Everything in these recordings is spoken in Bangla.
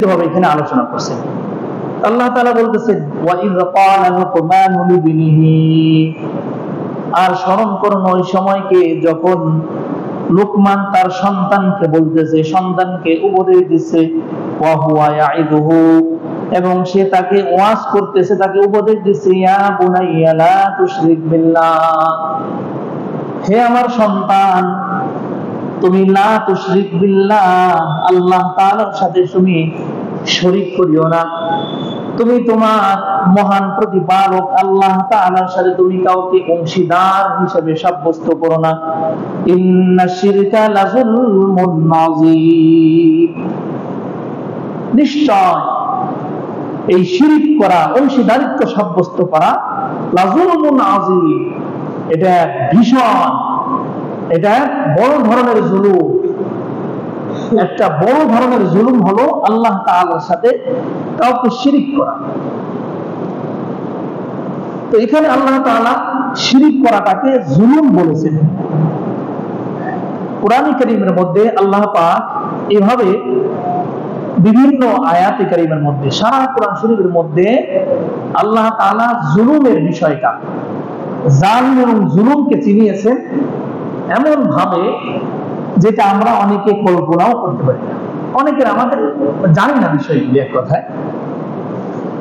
ভাবে এখানে আলোচনা করছেন। আল্লাহ তাআলা বলতেছেন ওয়াইয ক্বালা লুকমানু লিবনিহি, আর স্মরণ করুন ওই সময়কে যখন লুকমান তার সন্তানকে বলতেছে, সন্তানকে উপদেশ দিচ্ছে, ওয়া হুয়া ইয়াইযুহু, এবং সে তাকে ওয়াজ করতেছে, তাকে উপদেশ দিচ্ছে, ইয়া বুনাইয়া লা তুশরিক বিল্লাহ, হে আমার সন্তান তুমি লা তুশরিক বিল্লাহ, আল্লাহ তাআলার সাথে তুমি শরীক করিও না, তুমি তোমার মহান প্রতিপালক আল্লাহ তাআলার সাথে তুমি কাউকে অংশীদার হিসেবে সাব্যস্ত করো না। ইন্নাশ শিরকা লাযুলমুন আযীম, নিশ্চয় এই শিরক করা, অংশীদারিত্ব সাব্যস্ত করা, লাযুলমুন আযীম, এটা ভীষণ, এটা বড় ধরনের জুলুম। একটা বড় ধরনের জুলুম হলো আল্লাহ তাআলার সাথে কাউকে শিরিক করা। তো এখানে আল্লাহ তাআলা শিরিক করাটাকে জুলুম বলেছেন। কোরআন কারীমের মধ্যে আল্লাহ পাক এভাবে বিভিন্ন আয়াতে কারীমের মধ্যে, সারা কোরআন শরীফের মধ্যে আল্লাহ তাআলা জুলুমের বিষয়টা, জালিম এবং জুলুমকে চিনিয়েছেন এমন ভাবে যেটা আমরা অনেকে কল্পনাও করতে পারি না, অনেকের আমাদের জানি না বিষয়গুলি এক কথায়।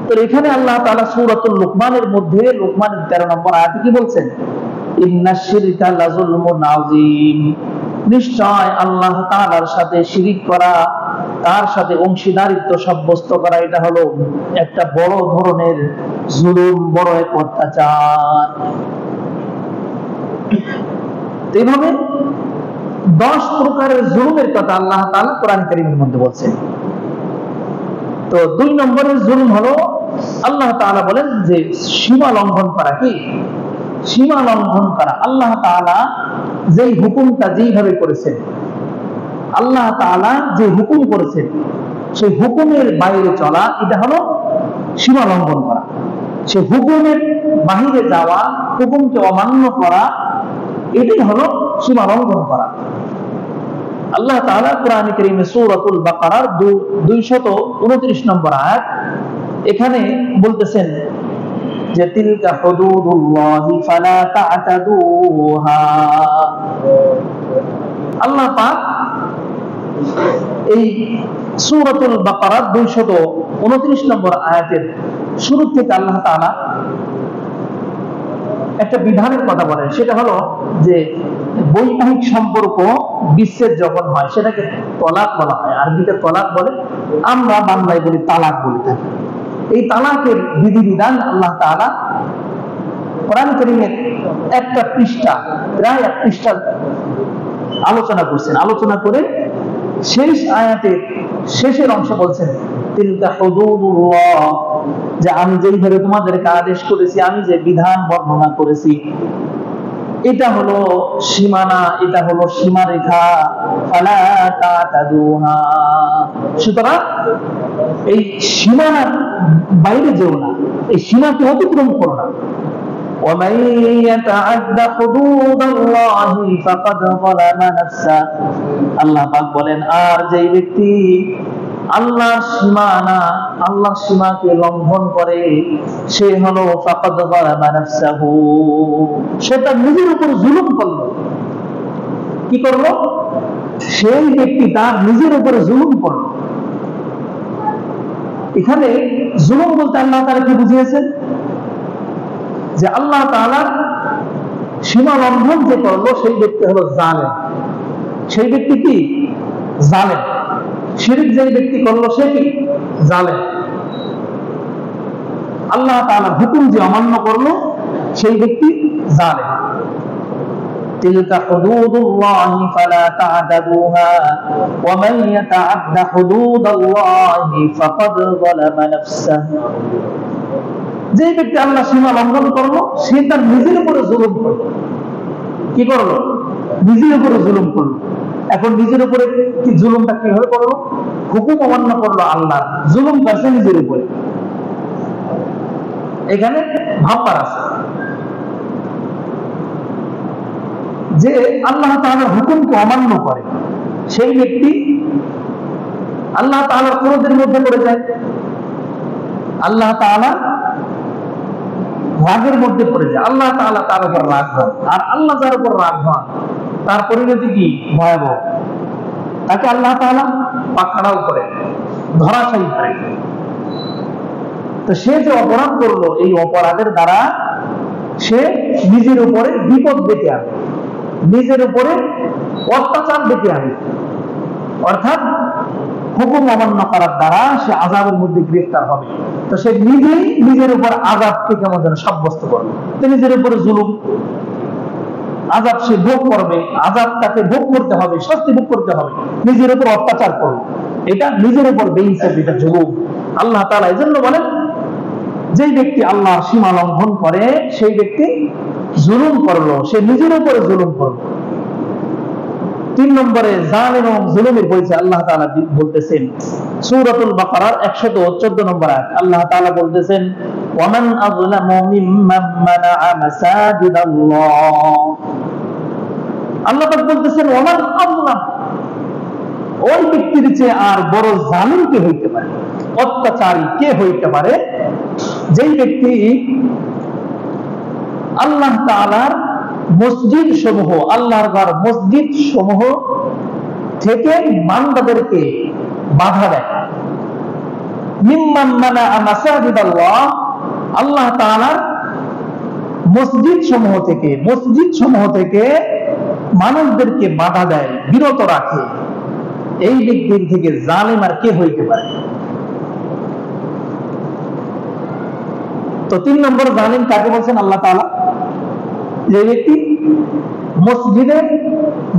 তো এখানে আল্লাহ তাআলা সূরাতুল লুকমানের মধ্যে লুকমানের 13 নম্বর আয়াতে কি বলছেন? ইন্নাশ শিরকা লাযুলমুন আযীম, নিশ্চয় আল্লাহ তাআলার সাথে শিরিক করা, তার সাথে অংশীদারিত্ব সাব্যস্ত করা, এটা হলো একটা বড় ধরনের জুলুম, বড় এক অত্যাচার। এইভাবে 10 প্রকারের জুলুমের কথা আল্লাহ তাআলা কোরআন কারীমের মধ্যে বলছেন। তো 2 নম্বরের জুলুম হলো আল্লাহ তাআলা বলেন যে সীমা লঙ্ঘন করা। কি সীমা লঙ্ঘন করা? আল্লাহ তাআলা যেই হুকুমটা যেইভাবে করেছেন, আল্লাহ তাআলা যে হুকুম করেছেন সেই হুকুমের বাইরে চলা, এটা হলো সীমা লঙ্ঘন করা। সে হুকুমের বাহিরে যাওয়া, হুকুমকে অমান্য করা, এটাই হলো সীমা লঙ্ঘন করা। আল্লাহ তাআলা কোরআন কারীমে সূরাতুল বাকারার 229 নম্বর আয়াত, এখানে বলতেছেন যে তিলকা হুদুদুল্লাহি ফালা তা'তাদুহা। আল্লাহ পাক এই সূরাতুল বাকারার 229 নম্বর আয়াতের শুরু থেকে আল্লাহ তাআলা একটা বিধানের কথা বলেন, সেটা হলো যে বৈবাহিক সম্পর্ক বিচ্ছেদ যখন হয় সেটাকে তলাক বলা হয়। আরবিতে তলাক বলে, আমরা বাংলায় বলি তালাক বলে থাকি। এই তালাকের বিধিবিধান আল্লাহ তাআলা কোরআন কারীমের একটা পৃষ্ঠা, প্রায় 1 পৃষ্ঠা আলোচনা করছেন। আলোচনা করে শেষ আয়াতের শেষের অংশ বলছেন তিলকা হুদুদুল্লাহ, যে আমি যেইভাবে তোমাদেরকে আদেশ করেছি, আমি যে বিধান বর্ণনা করেছি, এটা হলো সীমানা, এটা হলো সীমারেখা, ফালা তা'তাদুহা, সুতরাং এই সীমানার বাইরে যেও না, এই সীমাকে অতিক্রম করো না। ومن يتعد حدود الله فقد ظلم نفسه, আল্লাহ পাক বলেন, আর যেই ব্যক্তি আল্লাহর সীমানা, আল্লাহর সীমাকে লঙ্ঘন করে, সে হলো ফাকাদ যালামা নাফসাহু, সে তার নিজের উপর জুলুম করলো। কি করলো? সেই ব্যক্তি তার নিজের উপরে জুলুম করলো। এখানে জুলুম বলতে আল্লাহ তাআলা কি বুঝিয়েছেন? যে আল্লাহ তাআলার সীমা লঙ্ঘন যে করলো সেই ব্যক্তি হলো জালেম। সেই ব্যক্তি কি? জালেম। শিরক যে ব্যক্তি করলো সে কি? জালেম। আল্লাহ তাআলার হুকুম যে অমান্য করলো সেই ব্যক্তি জালেম। তিলকা হুদুদুল্লাহি ফালা তা'তাদুহা ওয়া মান ইয়াতা'আদ্দা হুদুদাল্লাহি ফাকাদ যালামা নাফসাহু, যে ব্যক্তি আল্লাহ সীমা লঙ্ঘন করলো সে তার নিজের উপরে জুলুম করলো। কি করলো? নিজের উপরে জুলুম করলো। এখন নিজের উপরে কি জুলুমটা কিভাবে করলো? হুকুম অমান্য করলো, আল্লাহ জুলুম করছে নিজের উপরে। এখানে ভাববার আছে যে আল্লাহ তাআলার হুকুমকে অমান্য করে সেই ব্যক্তি আল্লাহ তাআলার ক্রোধের মধ্যে পড়ে যায়, আল্লাহ তাআলা রাগের মধ্যে পড়ে যায়, আল্লাহ তাআলা তার উপর রাগ হন। আর আল্লাহ যার উপর রাগ হন তার পরিণতি কি ভয়াবহ, তাকে আল্লাহ তাআলা পাকড়াও করে, ধরাশায়ী করে। তো সে যে অপরাধ করলো, এই অপরাধের দ্বারা সে নিজের উপরে বিপদ ডেকে আনে, নিজের উপরে অত্যাচার ডেকে আনে, অর্থাৎ হুকুম অমান্য করার দ্বারা সে আযাবের মধ্যে গ্রেফতার হবে। তো সে নিজেই নিজের উপর আযাবকে কেমন যেন সাব্যস্ত করবে, তো নিজের উপরে জুলুম, আযাব সে ভোগ করবে, আযাব তাকে ভোগ করতে হবে, শাস্তি ভোগ করতে হবে, নিজের উপর অত্যাচার করবে, এটা নিজের উপর বেইনসাফি, এটা জুলুম। আল্লাহ তাআলা এজন্য বলেন, যে ব্যক্তি আল্লাহর সীমা লঙ্ঘন করে সেই ব্যক্তি জুলুম করলো, সে নিজের উপরে জুলুম করলো। 3 নম্বরে জালিম এবং জুলুমের পরিচয় আল্লাহ তাআলা বলতেছেন সূরাতুল বাকারার 114 নম্বর আয়াত। আল্লাহ তাআলা বলতেছেন, ওয়ামান আযলামু মিম্মান মানাআ মাসাজিদাল্লাহ। আল্লাহ পাক বলতেছেন, ওয়ামান আযলাম, ওই ব্যক্তির চেয়ে আর বড় জালিম কে হইতে পারে, অত্যাচারী কে হইতে পারে, যেই ব্যক্তি আল্লাহ তাআলার মসজিদ সমূহ, আল্লাহর ঘর মসজিদ সমূহ থেকে বান্দাদেরকে বাধা দেয়। মিম্মান মানাআ মাসাজিদাল্লাহ, আল্লাহ তাআলার মসজিদ সমূহ থেকে মানুষদেরকে বাধা দেয়, বিরত রাখে, এই ব্যক্তির থেকে জালিম আর কে হইতে পারে? তো 3 নম্বর জালিম কাকে বলছেন আল্লাহ তাআলা? যে ব্যক্তি মসজিদে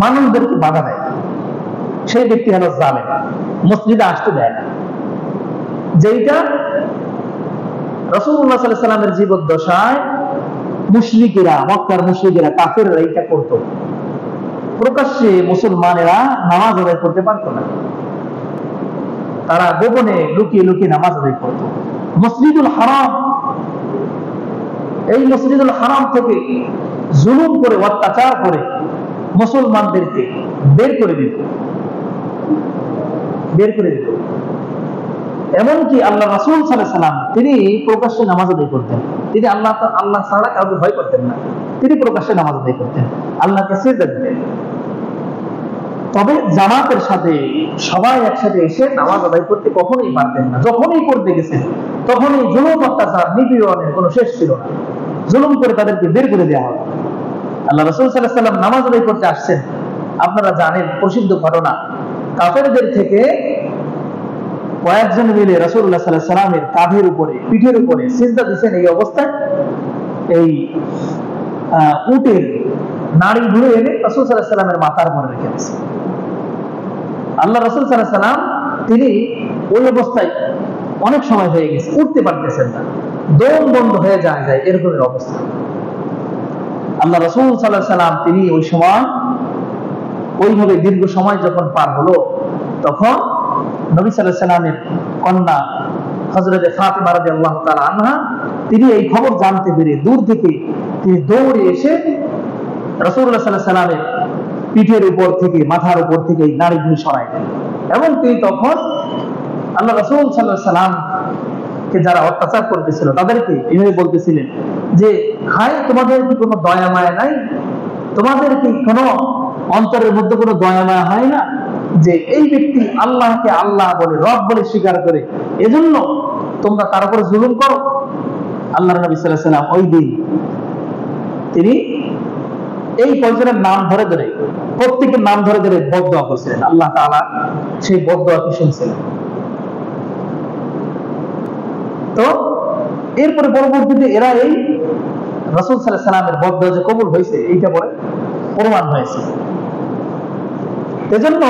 মানুষদেরকে বাধা দেয়, সেই ব্যক্তি হলো জালিম, মসজিদে আসতে দেয় না। যেটা রাসূলুল্লাহ সাল্লাল্লাহু আলাইহি ওয়াসাল্লামের জীবদ্দশায় মুশরিকেরা, মক্কার মুশরিকেরা, কাফেররা এটা করত। প্রকাশ্যে মুসলমানেরা নামাজ আদায় করতে পারত না, তারা গোপনে লুকিয়ে লুকিয়ে নামাজ আদায় করত। মসজিদুল হারাম, এই মসজিদুল হারাম থেকে জুলুম করে, অত্যাচার করে মুসলমানদেরকে বের করে দিত। এমনকি আল্লাহ রাসূল সাল্লাল্লাহু আলাইহি ওয়াসাল্লাম তিনি প্রকাশ্যে নামাজ আদায় করতেন, তিনি আল্লাহ ছাড়া কাউকে ভয় করতেন না, তিনি প্রকাশ্যে নামাজ আদায় করতেন, আল্লাহকে সিজদা দিতেন। তবে জামাতের সাথে সবাই একসাথে এসে নামাজ আদায় করতে কখনোই পারতেন না। যখনই করতে গেছেন তখনই জুলুম, অত্যাচার, নিপীড়নের কোনো শেষ ছিল না, জুলুম করে তাদেরকে বের করে দেওয়া হবে। আল্লাহ রাসূল সাল্লাল্লাহু আলাইহি ওয়াসাল্লাম নামাজ আদায় করতে আসছেন, আপনারা জানেন প্রসিদ্ধ ঘটনা, কাফেরদের থেকে কয়েকজন মিলে রাসূলুল্লাহ সাল্লাল্লাহু আলাইহি ওয়াসাল্লামের কাঁধের উপরে, পিঠের উপরে সিজদা দিয়েছেন। এই অবস্থায় এই উটের নাড়ি ধরে এনে রাসূল সাল্লাল্লাহু আলাইহি ওয়াসাল্লামের মাথার উপরে রেখে দিয়েছেন। আল্লাহ রাসূল সাল্লাল্লাহু আলাইহি ওয়াসাল্লাম তিনি ওই অবস্থায় অনেক সময় হয়ে গেছে, উঠতে পারতেছেন না, দম বন্ধ হয়ে যায় এরকমের অবস্থা। আল্লাহ রাসূল সাল্লাল্লাহু আলাইহি ওয়াসাল্লাম তিনি ওই সময় ওইভাবে দীর্ঘ সময় যখন পার হলো, তখন নবী সাল্লাল্লাহু আলাইহি ওয়াসাল্লামের কন্যা হযরতে ফাতিমা রাদিয়াল্লাহু তাআলা আনহা তিনি এই খবর জানতে পেরে দূর থেকে তিনি দৌড়ে এসে রাসূলুল্লাহ সাল্লাল্লাহু আলাইহি ওয়াসাল্লামের পিঠের উপর থেকে, মাথার উপর থেকে এই নাড়িগুলি সরাই দেন। এবং তিনি তখন আল্লাহ রাসূল সাল্লাল্লাহু আলাইহি ওয়াসাল্লাম কে যারা অত্যাচার করতেছিল তাদেরকে এইভাবে বলতেছিলেন যে, হায় তোমাদের কি কোনো দয়া মায়া নাই? তোমাদের কি কোনো অন্তরের মধ্যে কোনো দয়া মায়া হয় না যে এই ব্যক্তি আল্লাহকে আল্লাহ বলে, রব বলে স্বীকার করে, এজন্য তোমরা তার উপরে জুলুম করো? আল্লাহর নবী সাল্লাল্লাহু আলাইহি ওয়াসাল্লাম ওই দিন তিনি এই কয়েকজনের নাম ধরে ধরে, প্রত্যেকের নাম ধরে ধরে বদদোয়া করছিলেন। আল্লাহ তাআলা সেই বদদোয়াকে শুনছিলেন। তো এরপরে পরবর্তীতে এরা এই রাসূল সাল্লাল্লাহু আলাইহি ওয়াসাল্লামের বদদোয়া যে কবুল হয়েছে এইটা পরে প্রমাণ হয়েছে। এজন্য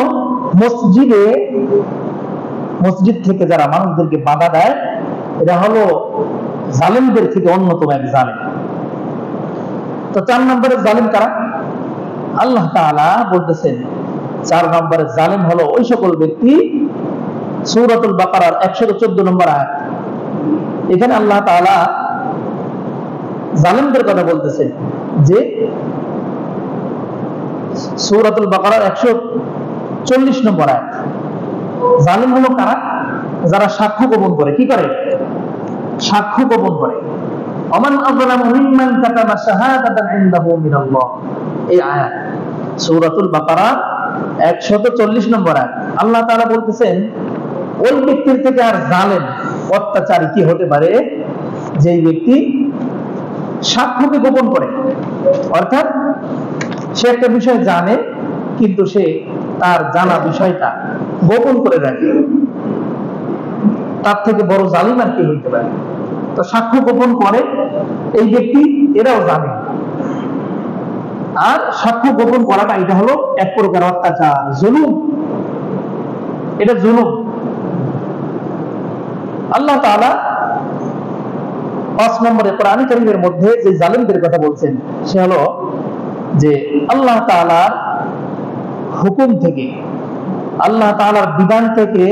মসজিদ থেকে যারা মানুষদেরকে বাধা দেয়, এরা হলো জালিমদের থেকে অন্যতম এক জালিম। তো 4 নম্বরের জালিম কারা? আল্লাহ তাআলা বলতেছেন 4 নম্বরের জালিম হলো ওই সকল ব্যক্তি, সূরাতুল বাকারার 114 নম্বর আয়াত। এখানে আল্লাহ তাআলা জালিমদের কথা বলতেছেন যে সূরাতুল বাকারার 140 নম্বর আয়াত, জালিম হলো কারা? যারা সাক্ষ্য গোপন করে। কি করে? সাক্ষ্য গোপন করে। ওমান আযলামু মিম্মান কাতামা শাহাদাতান ইনদাহু মিনাল্লাহ, এই আয়াত সূরাতুল বাকারা 140 নম্বর আয়াত। আল্লাহ তাআলা বলতেছেন ওই ব্যক্তির থেকে আর জালেম অত্যাচারী কি হতে পারে, যেই ব্যক্তি সাক্ষ্যকে গোপন করে। অর্থাৎ সে একটা বিষয় জানে কিন্তু সে তার জানা বিষয়টা গোপন করে রাখে, তার থেকে বড় জালিম আর কি হইতে পারে? তো সাক্ষ্য গোপন করে এই ব্যক্তি, এরাও জানে। আর সাক্ষ্য গোপন করাটা এটা হলো এক প্রকার অত্যাচার, জুলুম। এটা জুলুম। আল্লাহ তাআলা 5 নম্বরে কোরআন কারীমের মধ্যে যে জালিমদের কথা বলছেন সে হলো যে আল্লাহ তাআলার হুকুম থেকে, আল্লাহ তাআলার বিধান থেকে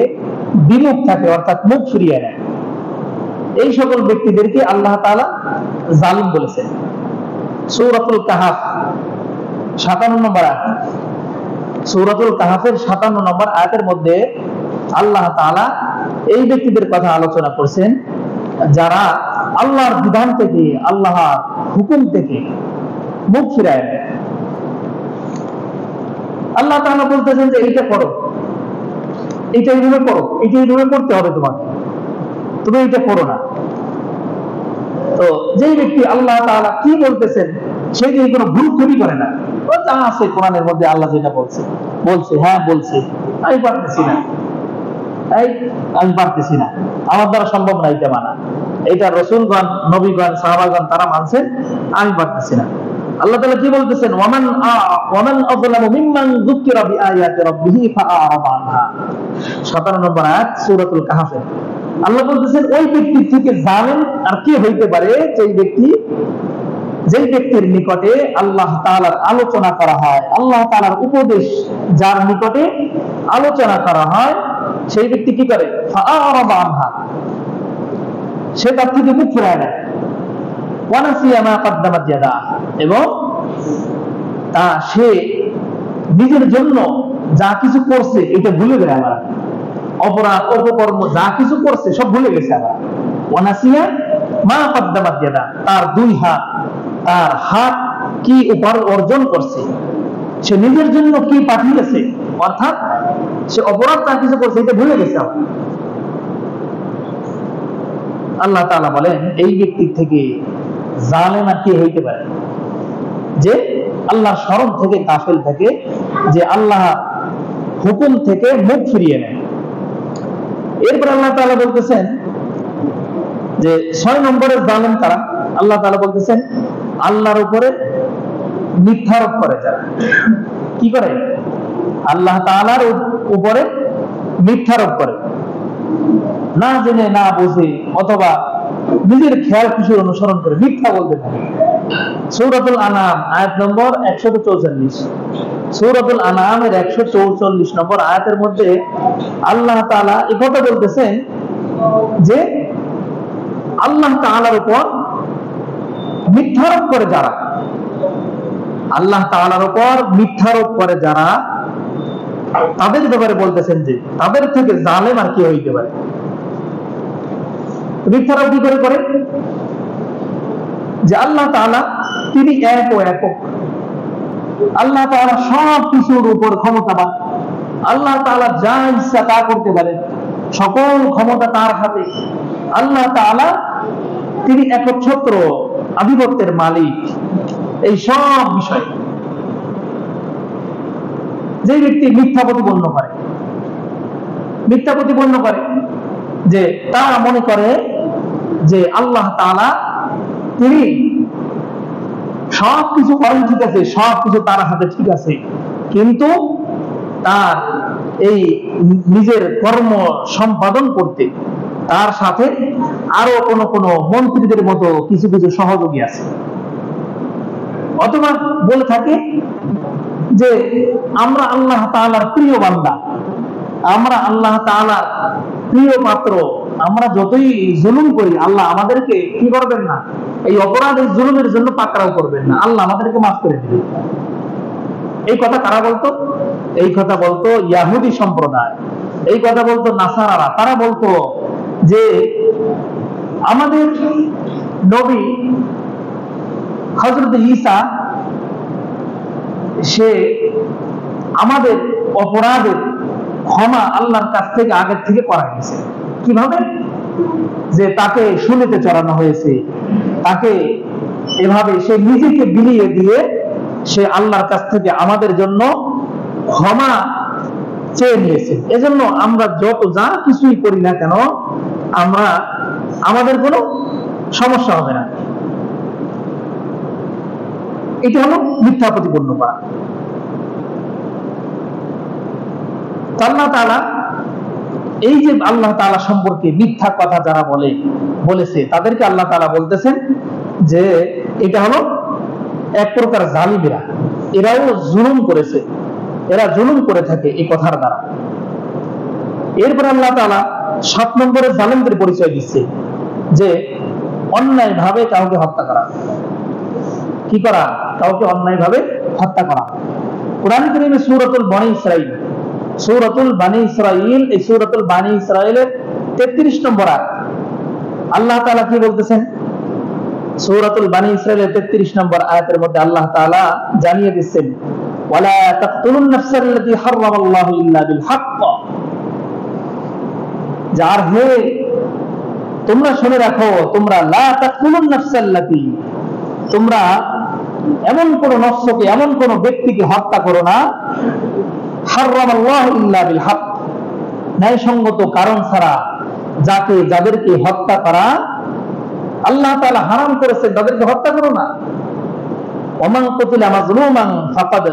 বিমুখ থাকে, অর্থাৎ মুখ ফিরিয়ে নেয়। এই সকল ব্যক্তিদেরকে আল্লাহ তাআলা জালিম বলেছেন। সূরাতুল কাহাফ 57 নম্বর আয়াত, সূরাতুল কাহাফের 57 নম্বর আয়াতের মধ্যে আল্লাহ তাআলা এই ব্যক্তিদের কথা আলোচনা করছেন যারা আল্লাহর বিধান থেকে, আল্লাহর হুকুম থেকে মুখ ফিরায় নেয়। আল্লাহ তাআলা বলতেছেন যে এইটা করো, এটা এইভাবে করো, এটা এইভাবে করতে হবে তোমাকে, তুমি এটা করো না। তো যেই ব্যক্তি আল্লাহ তাআলা কি বলতেছেন সেই দিয়ে কোনো ভুল ত্রুটি করে না, ও যা আছে কোরআনের মধ্যে আল্লাহ যেটা বলছে হ্যাঁ বলছে, আমি পারতেছি না, আমি পারতেছি না, আমার দ্বারা সম্ভব না এটা মানা। এটা রাসূলগণ, নবীগণ, সাহাবাগণ তারা মানছেন, আমি পারতেছি না। আল্লাহ তাআলা কি বলতেছেন? ওয়ামান আযলামু মিম্মান যুকিরা বিআয়াতি রাব্বিহি ফাআরাদা আনহা, 57 নম্বর আয়াত সূরাতুল কাহফে। আল্লাহ বলতেছেন ওই ব্যক্তি থেকে জালেম আর কি হইতে পারে, যেই ব্যক্তির নিকটে আল্লাহ তাআলার আলোচনা করা হয়, আল্লাহ তাআলার উপদেশ যার নিকটে আলোচনা করা হয়, সেই ব্যক্তি কি করে? ফাআরাদা আনহা, সে তার থেকে মুখ ফিরায় নেয়। ওয়া নাসিয়া মা কদ্দামাত ইয়াদা, এবং তা সে নিজের জন্য যা কিছু করছে এটা ভুলে গেছে। আবার অপরাধ অপকর্ম যা কিছু করছে সব ভুলে গেছে। আবার ওয়া নাসিয়া মা কদ্দামাত ইয়াদা, তার দুই হাত, তার হাত কি অর্জন করছে, সে নিজের জন্য কি পাঠিয়েছে, অর্থাৎ সে অপরাধ যা কিছু করছে এটা ভুলে গেছে। আবার আল্লাহ তাআলা বলেন এই ব্যক্তির থেকে জালেম আর কি হইতে পারে, যে আল্লাহর স্মরণ থেকে গাফিল থাকে, যে আল্লাহ হুকুম থেকে মুখ ফিরিয়ে নেয়। এরপর আল্লাহ তাআলা বলতেছেন যে 6 নম্বরের জালেম কারা? আল্লাহ তাআলা বলতেছেন আল্লাহর উপরে মিথ্যারোপ করে যারা। কি করে? আল্লাহ তাআলার উপরে মিথ্যারোপ করে, না জেনে না বুঝে অথবা নিজের খেয়াল খুশির অনুসরণ করে মিথ্যা বলতে থাকে। সূরাতুল আনাম আয়াত নম্বর 144, সূরাতুল আনামের 144 নম্বর আয়াতের মধ্যে আল্লাহ তাআলা এই কথা বলতেছেন যে আল্লাহ তাআলার উপর মিথ্যারোপ করে যারা, আল্লাহ তাআলার উপর মিথ্যারোপ করে যারা, তাদের ব্যাপারে বলতেছেন যে তাদের থেকে জালেম আর কি হইতে পারে। মিথ্যারোপ কি করে করে? যে আল্লাহ তাআলা তিনি এক ও একক, আল্লাহ তাআলা সব কিছুর উপর ক্ষমতাবান, আল্লাহ তাআলা যা ইচ্ছা তা করতে পারেন, সকল ক্ষমতা তার হাতে। আল্লাহ তাআলা তিনি একচ্ছত্র আধিপত্যের মালিক। এই সব বিষয় যে ব্যক্তি মিথ্যা প্রতিপন্ন করে যে তারা মনে করে যে আল্লাহ তাআলা তিনি সবকিছু করেন, ঠিক আছে, সবকিছু তার হাতে ঠিক আছে, কিন্তু তার এই নিজের কর্ম সম্পাদন করতে তার সাথে আরো কোন মন্ত্রীদের মতো কিছু কিছু সহযোগী আছে। অথবা বলে থাকে যে আমরা আল্লাহ তাআলার প্রিয় বান্দা, আমরা আল্লাহ তাআলার প্রিয় পাত্র, আমরা যতই জুলুম করি আল্লাহ আমাদেরকে কি করবেন না, এই অপরাধ এই জুলুমের জন্য পাকড়াও করবেন না, আল্লাহ আমাদেরকে মাফ করে দিবেন। এই কথা কারা বলতো? এই কথা বলতো ইহুদি সম্প্রদায়। এই কথা বলতো নাসারারা। তারা বলতো যে আমাদের নবী হযরত ঈসা সে আমাদের অপরাধের ক্ষমা আল্লাহর কাছ থেকে আগের থেকে করা গেছে। কিভাবে? যে তাকে শুলিতে চড়ানো হয়েছে, তাকে এভাবে সে নিজেকে বিলিয়ে দিয়ে সে আল্লাহর কাছ থেকে আমাদের জন্য ক্ষমা চেয়ে নিয়েছে। এজন্য আমরা যত যা কিছুই করি না কেন আমাদের কোনো সমস্যা হবে না। এটা হলো মিথ্যা প্রতিপন্ন করা। আল্লাহ তাআলা এই যে আল্লাহ তাআলা সম্পর্কে মিথ্যা কথা যারা বলেছে তাদেরকে আল্লাহ তাআলা বলতেছেন যে এটা হলো এক প্রকার জালিমেরা, এরাও জুলুম করেছে, এরা জুলুম করে থাকে এই কথার দ্বারা। এরপর আল্লাহ তাআলা 7 নম্বরে জালিমদের পরিচয় দিচ্ছে যে অন্যায় ভাবে কাউকে হত্যা করা। কি করা? কাউকে অন্যায় ভাবে হত্যা করা। কোরআন কারীমে সূরাতুল বনী ইসরাঈল, সূরাতুল বনী ইসরাঈল, এই সূরাতুল বনী ইসরাঈলের 33 নম্বর আয়াত আল্লাহ তাআলা কি বলতেছেন? সূরাতুল বনী ইসরাঈলের 33 নম্বর আয়াতের মধ্যে আল্লাহ তাআলা জানিয়ে দিচ্ছেন, ওয়ালা তাকতুলুন নাফসাল্লাতী হারামাল্লাহু ইল্লা বিল হক। যার হে তোমরা শুনে রাখো, তোমরা লা তাকতুলুন নাফসাল্লাতী, তোমরা এমন কোন নফসকে, এমন কোন ব্যক্তিকে হত্যা করো না, হারামাল্লাহু ইল্লা বিল হক, ন্যায়সঙ্গত কারণ ছাড়া যাদেরকে হত্যা করা আল্লাহ তাআলা হারাম করেছেন, তাদেরকে হত্যা করো না। ওমান কুতিলা মাজলুমান ফাকাদ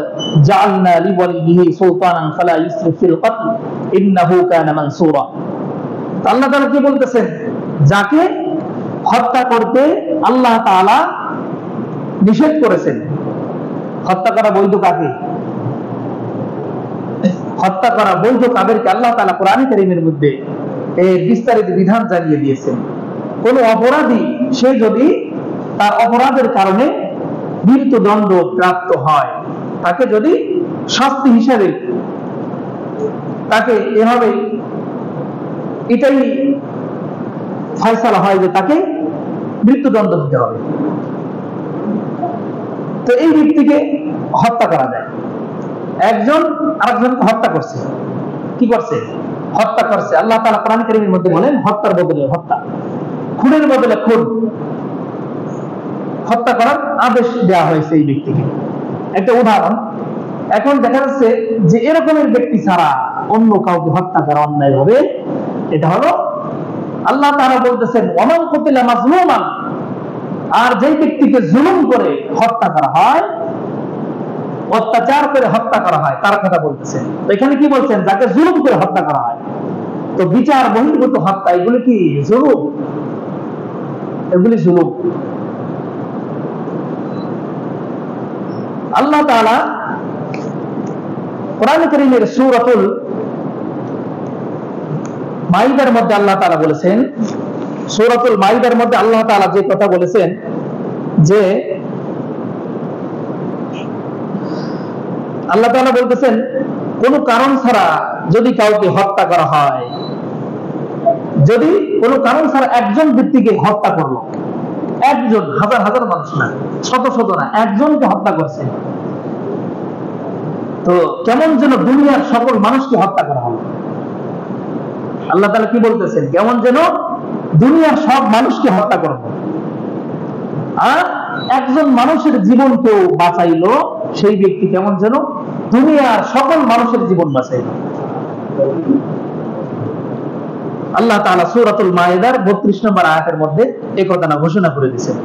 জাআলনা লিওয়ালিহি সুলতানান ফালা ইসরিফ ফিল কতল ইন্নাহু কানা মানসুরা। আল্লাহ তাআলা কি বলতেছেন? যাকে হত্যা করতে আল্লাহ তাআলা নিষেধ করেছেন। হত্যা করা বৈধ কাকে? হত্যা করা বৈধ কাদেরকে আল্লাহ তাআলা কোরআন কারীমের মধ্যে এই বিস্তারিত বিধান জানিয়ে দিয়েছেন। কোন অপরাধী সে যদি তার অপরাধের কারণে মৃত্যুদণ্ড প্রাপ্ত হয়, তাকে যদি শাস্তি হিসাবে তাকে এভাবে এটাই ফয়সালা হয় যে তাকে মৃত্যুদণ্ড দিতে হবে, তো এই ব্যক্তিকে হত্যা করা যায়। একজন আরেকজনকে হত্যা করছে, কি করছে? হত্যা করছে। আল্লাহ তাআলা কোরআন কারীমের মধ্যে বলেন হত্যার বদলে হত্যা, খুনের বদলে খুন, হত্যা করার আদেশ দেওয়া হয়েছে এই ব্যক্তিকে। একটা উদাহরণ, এখন দেখা যাচ্ছে যে এরকমের ব্যক্তি ছাড়া অন্য কাউকে হত্যা করা অন্যায় ভাবে, এটা হলো আল্লাহ তাআলা বলতেছেন ওমান কুতিলা মাজলুমান, আর যেই ব্যক্তিকে জুলুম করে হত্যা করা হয়, অত্যাচার করে হত্যা করা হয়, তার কথা বলতেছেন। তো এখানে কি বলছেন? যাকে জুলুম করে হত্যা করা হয়। তো বিচার বহির্ভূত হত্যা, এগুলি কি জুলুম? এগুলি জুলুম। আল্লাহ তাআলা কোরআন কারীমের সূরাতুল মাইদার মধ্যে আল্লাহ তাআলা বলেছেন, সূরাতুল মাইদার মধ্যে আল্লাহ তাআলা যে কথা বলেছেন যে আল্লাহ তাআলা বলতেছেন কোন কারণ ছাড়া যদি কাউকে হত্যা করা হয়, যদি কোন কারণ ছাড়া একজন ব্যক্তিকে হত্যা করলো, একজন, হাজার হাজার মানুষ না, শত শত না, একজনকে হত্যা করছে, তো কেমন যেন দুনিয়ার সকল মানুষকে হত্যা করা হলো। আল্লাহ তাআলা কি বলতেছেন? কেমন যেন দুনিয়ার সব মানুষকে হত্যা করবো, আর একজন মানুষের জীবন কেউ বাঁচাইলো, সেই ব্যক্তি কেমন যেন দুনিয়ার সকল মানুষের জীবন বাঁচাইলো। আল্লাহ তাআলা সূরাতুল মাইদার 32 নম্বর আয়াতের মধ্যে এই কথাটা ঘোষণা করে দিয়েছেন।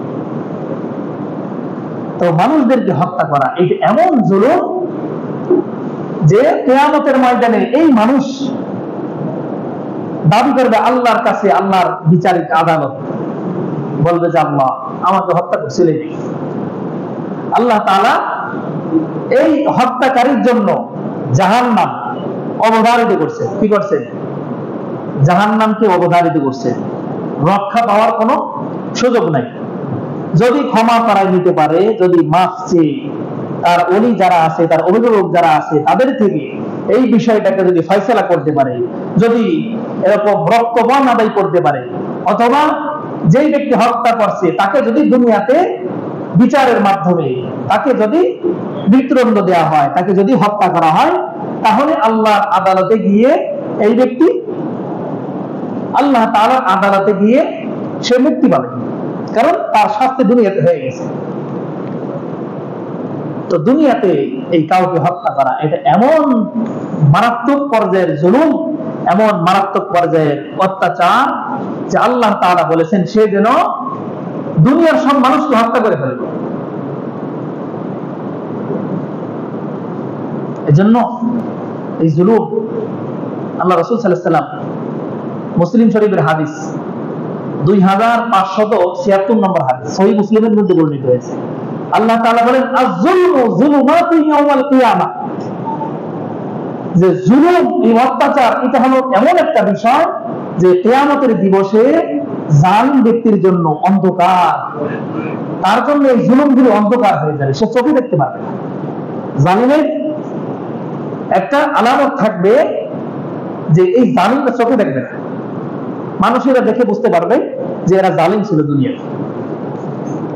তো মানুষদেরকে হত্যা করা এটা এমন জুলুম যে কিয়ামতের ময়দানে এই মানুষ দাবি করবে আল্লাহর কাছে, আল্লাহর বিচারিক আদালত বলবে যে আল্লাহ আমাকে হত্যা করছিলেন। আল্লাহ তাআলা এই হত্যাকারীর জন্য জাহান্নাম অবধারিত করছে। কি করছেন? জাহান্নামকে অবধারিত করছে। রক্ষা পাওয়ার কোনো সুযোগ নাই। যদি ক্ষমা করাই নিতে পারে, যদি মাফ চেয়ে তার ওলি যারা আছে, তার অভিভাবক যারা আছে, তাদের থেকে এই বিষয়টাকে যদি ফয়সালা করতে পারে, যদি এরকম রক্তবান আদায় করতে পারে, অথবা যেই ব্যক্তি হত্যা করছে তাকে যদি দুনিয়াতে বিচারের মাধ্যমে তাকে যদি মৃত্যুদণ্ড দেওয়া হয়, তাকে যদি হত্যা করা হয়, তাহলে আল্লাহর আদালতে গিয়ে এই ব্যক্তি আল্লাহ তাআলার আদালতে গিয়ে সে মুক্তি পাবে, কারণ তার শাস্তি দুনিয়াতে হয়ে গেছে। তো দুনিয়াতে এই কাউকে হত্যা করা এটা এমন মারাত্মক পর্যায়ের জুলুম, এমন মারাত্মক পর্যায়ের অত্যাচার যে আল্লাহ তাআলা বলেছেন সে যেন দুনিয়ার সব মানুষকে হত্যা করে ফেলবে। এজন্য এই জুলুম, আল্লাহ রাসূল সাল্লাল্লাহু আলাইহি ওয়াসাল্লাম মুসলিম শরীফের হাদিস 2576 নম্বর হাদিস, সহিহ মুসলিমের মধ্যে বর্ণিত হয়েছে। আল্লাহ তাআলা বলেন আয-যুলমু যুলুমাতুন ইয়াওমাল কিয়ামা, যে জুলুম, এই অত্যাচার, এটা হলো এমন একটা বিষয় যে কিয়ামতের দিবসে জালিম ব্যক্তির জন্য অন্ধকার, তার জন্য এই জুলুমগুলো অন্ধকার হয়ে যাবে, সে চোখে দেখতে পারবে না। জালিমের একটা আলামত থাকবে যে এই জালিমটা চোখে দেখবে না, মানুষেরা দেখে বুঝতে পারবে যে এরা জালিম ছিল, দুনিয়াতে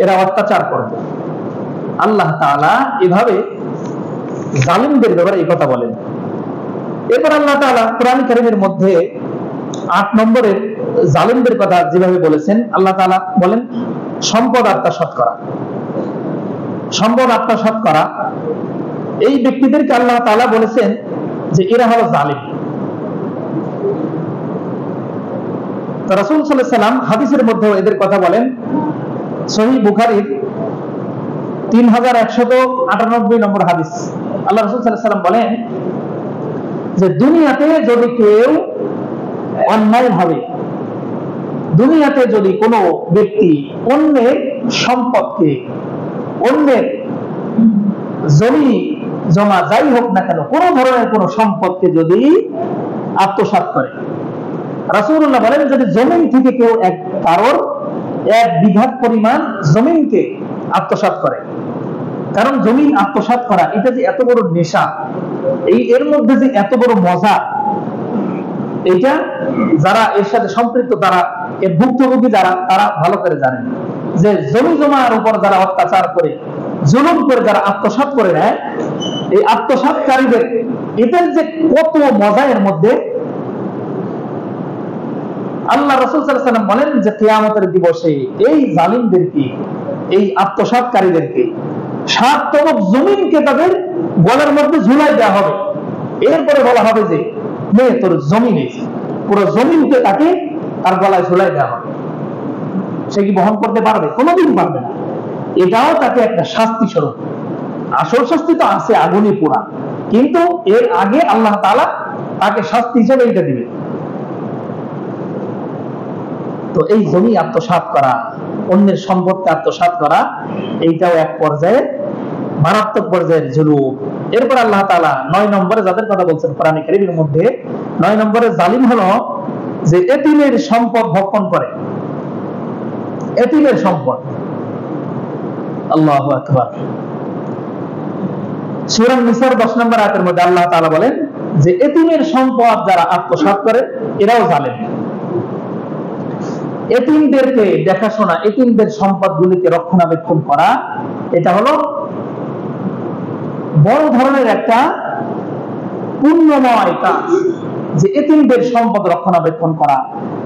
এরা অত্যাচার করবে। আল্লাহ তাআলা এভাবে জালিমদের ব্যাপারে এই কথা বলেন। এরপর আল্লাহ তাআলা কোরআন কারীমের মধ্যে 8 নম্বরের জালিমদের কথা যেভাবে বলেছেন, আল্লাহ তাআলা বলেন সম্পদ আত্মসাৎ করা। সম্পদ আত্মসাৎ করা, এই ব্যক্তিদেরকে আল্লাহ তাআলা বলেছেন যে এরা হলো জালিম। তো রাসূল সাল্লাল্লাহু আলাইহি ওয়াসাল্লাম হাদিসের মধ্যে এদের কথা বলেন, সহিহ বুখারীর 3198 নম্বর হাদিস। আল্লাহ রাসূল সাল্লাল্লাহু আলাইহি ওয়াসাল্লাম বলেন যে দুনিয়াতে যদি কেউ অন্যায়ভাবে, দুনিয়াতে যদি কোনো ব্যক্তি অন্যের সম্পদকে, অন্যের জমি জমা যাই হোক না কেন, কোন ধরনের কোন সম্পদকে যদি আত্মসাৎ করে, রাসূলুল্লাহ বলেন যদি জমিন থেকে কেউ কারোর 1 বিঘা পরিমাণ জমিনকে আত্মসাৎ করে, কারণ জমিন আত্মসাৎ করা এটা যে এত বড় নেশা, এর মধ্যে যে এত বড় মজা, এটা যারা এর সাথে সম্পৃক্ত, তারা এর ভুক্তভোগী যারা, তারা ভালো করে জানেন যে জমি জমার উপর যারা অত্যাচার করে, জুলুম করে যারা আত্মসাৎ করে নেয়, এই আত্মসাৎকারীদের এদের যে কত মজা এর মধ্যে। আল্লাহ রাসূল সাল্লাল্লাহু আলাইহি ওয়াসাল্লাম বলেন যে কিয়ামতের দিবসে এই জালিমদেরকে, এই আত্মসাৎকারীদেরকে 7 তবক জমিনকে তাদের গলার মধ্যে ঝুলাই দেওয়া হবে। এরপরে বলা হবে যে নে তোর জমি নেই, পুরো জমিনকে তাকে তার গলায় ঝুলাই দেওয়া হবে। সে কি বহন করতে পারবে? কোনোদিন পারবে না। এটাও তাকে একটা শাস্তি স্বরূপ। আসল শাস্তি তো আছে, আগুনে পোড়া, কিন্তু এর আগে আল্লাহ তাআলা তাকে শাস্তি হিসেবে এটা দিবে। তো এই জমি আত্মসাৎ করা, অন্যের সম্পদকে আত্মসাৎ করা, এইটাও এক পর্যায়ে মারাত্মক পর্যায়ের জুলুম। এরপর আল্লাহ তাআলা 9 নম্বরে যাদের কথা বলছেন কোরআনে কারীমের মধ্যে, 9 নম্বরে জালিম হলো যে এতিমের সম্পদ ভক্ষণ করে। এতিমের সম্পদ, আল্লাহু আকবার। সূরা নিসার 10 নম্বর আয়াতের মধ্যে আল্লাহ তাআলা বলেন যে এতিমের সম্পদ যারা আত্মসাৎ করে এরাও জালিম। এতিমদেরকে দেখাশোনা, এতিমদের সম্পদগুলিকে রক্ষণাবেক্ষণ করা, এটা হলো বড় ধরনের একটা পুণ্যময় কাজ, যে এতিমদের সম্পদ রক্ষণাবেক্ষণ করা,